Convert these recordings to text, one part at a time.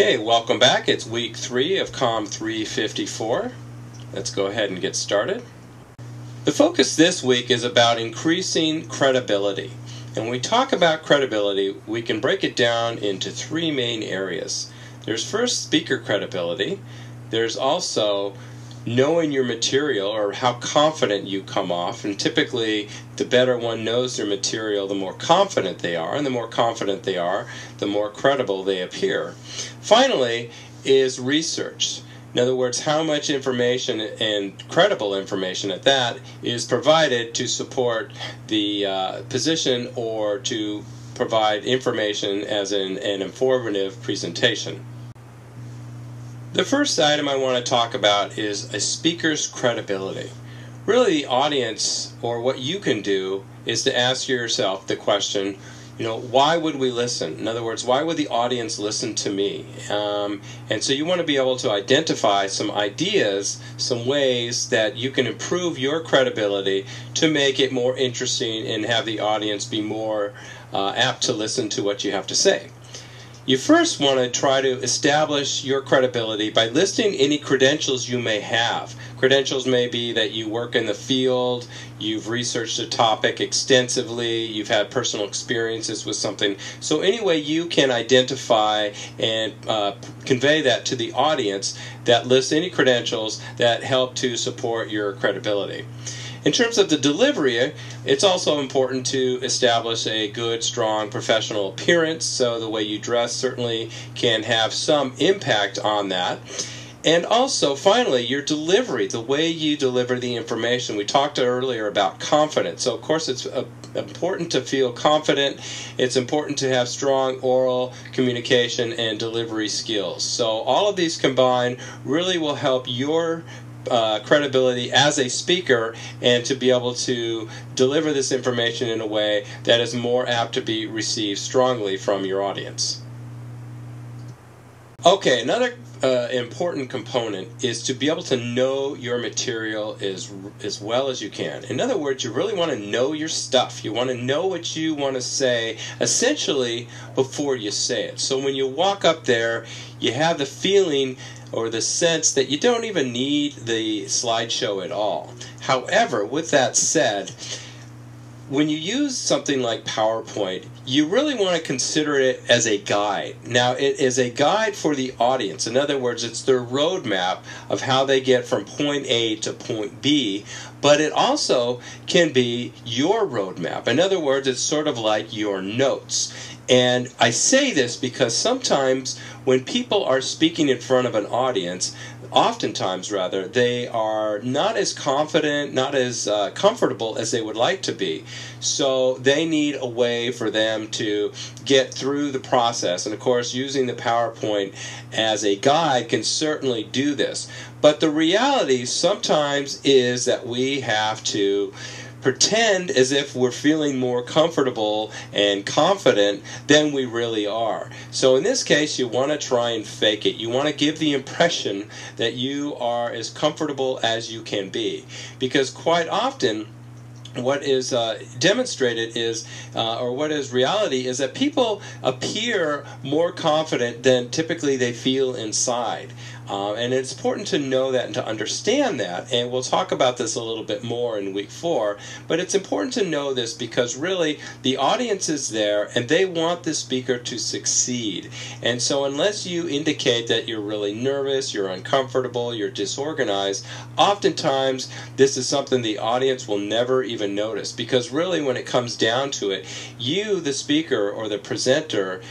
Okay, welcome back. It's week 3 of COM354. Let's go ahead and get started. The focus this week is about increasing credibility. And when we talk about credibility, we can break it down into 3 main areas. There's first speaker credibility. There's also knowing your material, or how confident you come off, and typically the better one knows their material, the more confident they are, and the more confident they are, the more credible they appear. Finally is research. In other words, how much information, and credible information at that, is provided to support the position or to provide information as an informative presentation. The first item I want to talk about is a speaker's credibility. Really, the audience, or what you can do, is to ask yourself the question, why would we listen? In other words, why would the audience listen to me? And so you want to be able to identify some ideas, some ways that you can improve your credibility to make it more interesting and have the audience be more apt to listen to what you have to say. You first want to try to establish your credibility by listing any credentials you may have. Credentials may be that you work in the field, you've researched a topic extensively, you've had personal experiences with something. So any way you can identify and convey that to the audience that lists any credentials that help to support your credibility. In terms of the delivery, it's also important to establish a good, strong, professional appearance. So the way you dress certainly can have some impact on that. And also, finally, your delivery, the way you deliver the information. We talked earlier about confidence. So, of course, it's important to feel confident. It's important to have strong oral communication and delivery skills. So all of these combined really will help your credibility as a speaker, and to be able to deliver this information in a way that is more apt to be received strongly from your audience. Okay, another important component is to be able to know your material as well as you can. In other words, you really want to know your stuff. You want to know what you want to say essentially before you say it. So when you walk up there, you have the feeling or the sense that you don't even need the slideshow at all. However, with that said, when you use something like PowerPoint, you really want to consider it as a guide. Now, it is a guide for the audience. In other words, it's their roadmap of how they get from point A to point B, but it also can be your roadmap. In other words, it's sort of like your notes. And I say this because sometimes when people are speaking in front of an audience, oftentimes rather, they are not as confident, not as comfortable as they would like to be. So they need a way for them to get through the process. And of course, using the PowerPoint as a guide can certainly do this. But the reality sometimes is that we have to pretend as if we're feeling more comfortable and confident than we really are. So in this case, you want to try and fake it. You want to give the impression that you are as comfortable as you can be. Because quite often, what is demonstrated is, or what is reality, is that people appear more confident than typically they feel inside. And it's important to know that and to understand that, and we'll talk about this a little bit more in week 4, but it's important to know this because really the audience is there and they want the speaker to succeed. And so unless you indicate that you're really nervous, you're uncomfortable, you're disorganized, oftentimes this is something the audience will never even notice, because really when it comes down to it, you, the speaker or the presenter,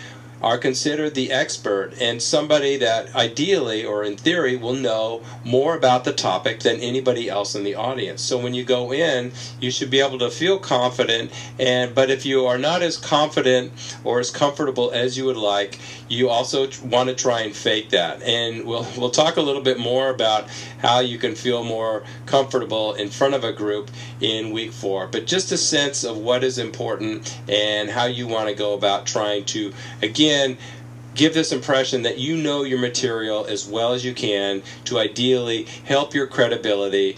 are considered the expert and somebody that ideally or in theory will know more about the topic than anybody else in the audience. So when you go in, you should be able to feel confident, but if you are not as confident or as comfortable as you would like, you also want to try and fake that. And we'll talk a little bit more about how you can feel more comfortable in front of a group in week 4. But just a sense of what is important and how you want to go about trying to, again, give this impression that you know your material as well as you can to ideally help your credibility,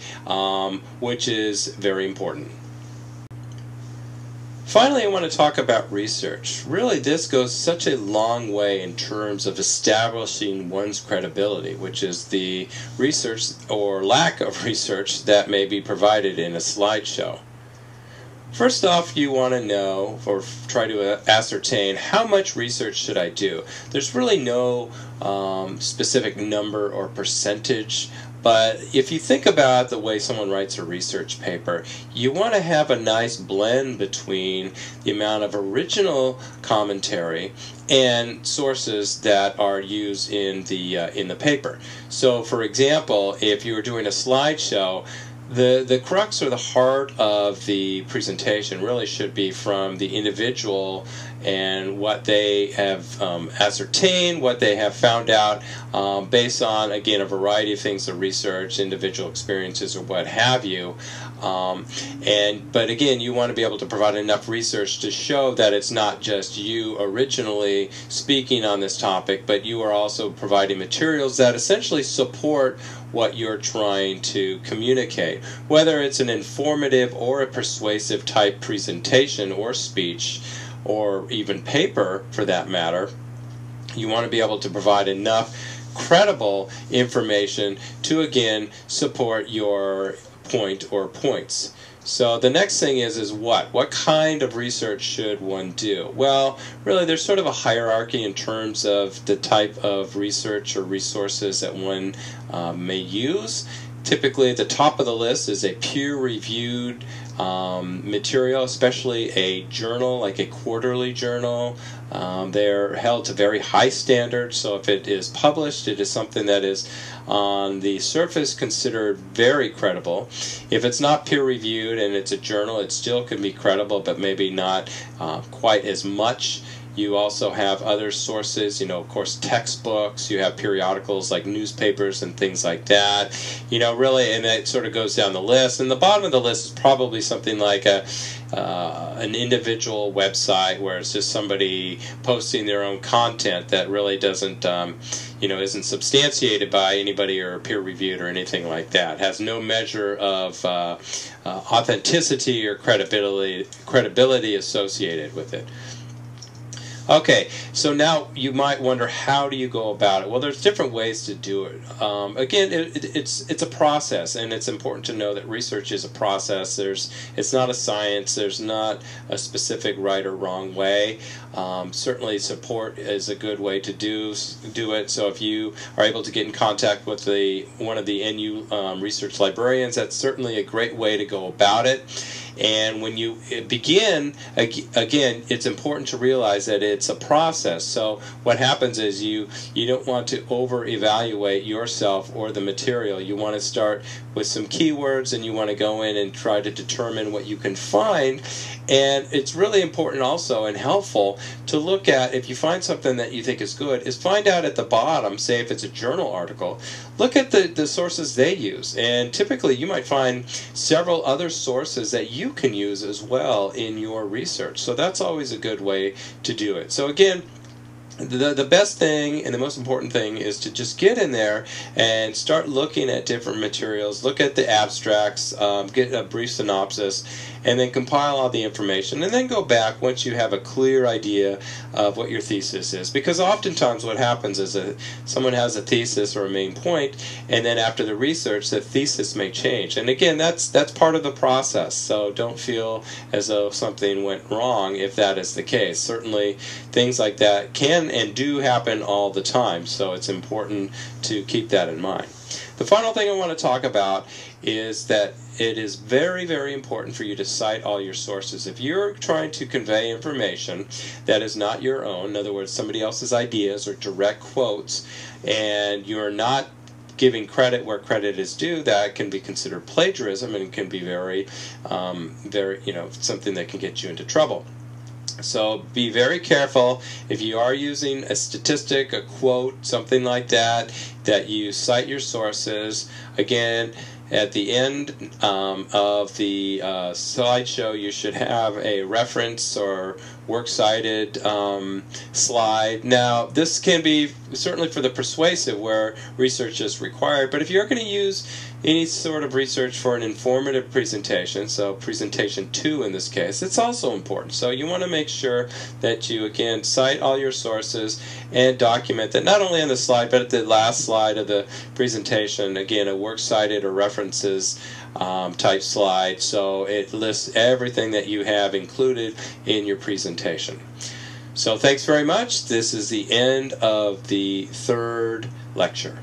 which is very important. Finally, I want to talk about research. Really, this goes such a long way in terms of establishing one's credibility, which is the research or lack of research that may be provided in a slideshow. First off, you want to know or try to ascertain how much research should I do. There's really no specific number or percentage, but if you think about the way someone writes a research paper, you want to have a nice blend between the amount of original commentary and sources that are used in the paper. So, for example, if you were doing a slideshow, the crux or the heart of the presentation really should be from the individual and what they have ascertained, what they have found out based on, again, a variety of things, the research, individual experiences, or what have you. But again, you want to be able to provide enough research to show that it's not just you originally speaking on this topic, but you are also providing materials that essentially support what you're trying to communicate. Whether it's an informative or a persuasive type presentation or speech, or even paper for that matter, you want to be able to provide enough credible information to, again, support your point or points. So the next thing is what kind of research should one do? Well, really there's sort of a hierarchy in terms of the type of research or resources that one may use. Typically at the top of the list is a peer-reviewed material, especially a journal, like a quarterly journal. They're held to very high standards, so if it is published, it is something that is on the surface considered very credible. If it's not peer-reviewed and it's a journal, it still can be credible, but maybe not quite as much. You also have other sources, of course, textbooks. You have periodicals like newspapers and things like that. Really, and it sort of goes down the list. And the bottom of the list is probably something like an individual website where it's just somebody posting their own content that really doesn't, isn't substantiated by anybody or peer-reviewed or anything like that. It has no measure of authenticity or credibility associated with it. Okay, so now you might wonder, how do you go about it? Well, there's different ways to do it. Again, it's a process, and it's important to know that research is a process. It's not a science. There's not a specific right or wrong way. Certainly, support is a good way to do it. So if you are able to get in contact with one of the NU research librarians, that's certainly a great way to go about it. And when you begin, again, it's important to realize that it's a process. So what happens is you don't want to over-evaluate yourself or the material. You want to start with some keywords, and you want to go in and try to determine what you can find. And it's really important also and helpful to look at, if you find something that you think is good, is find out at the bottom, say if it's a journal article, look at the sources they use. And typically you might find several other sources that you can use as well in your research. So that's always a good way to do it. So again, the best thing and the most important thing is to just get in there and start looking at different materials, look at the abstracts, get a brief synopsis, and then compile all the information, and then go back once you have a clear idea of what your thesis is. Because oftentimes what happens is someone has a thesis or a main point, and then after the research, the thesis may change. And again, that's part of the process, so don't feel as though something went wrong if that is the case. Certainly things like that can and do happen all the time, so it's important to keep that in mind. The final thing I want to talk about is that it is very, very important for you to cite all your sources. If you're trying to convey information that is not your own, in other words, somebody else's ideas or direct quotes, and you're not giving credit where credit is due, that can be considered plagiarism and can be very, something that can get you into trouble. So be very careful if you are using a statistic, a quote, something like that, that you cite your sources. Again, at the end of the slideshow, you should have a reference or works cited slide. Now, this can be certainly for the persuasive where research is required, but if you're going to use any sort of research for an informative presentation, so presentation 2 in this case, it's also important. So you want to make sure that you, again, cite all your sources and document that not only on the slide, but at the last slide of the presentation, again, a works cited or references type slide, so it lists everything that you have included in your presentation. So thanks very much. This is the end of the 3rd lecture.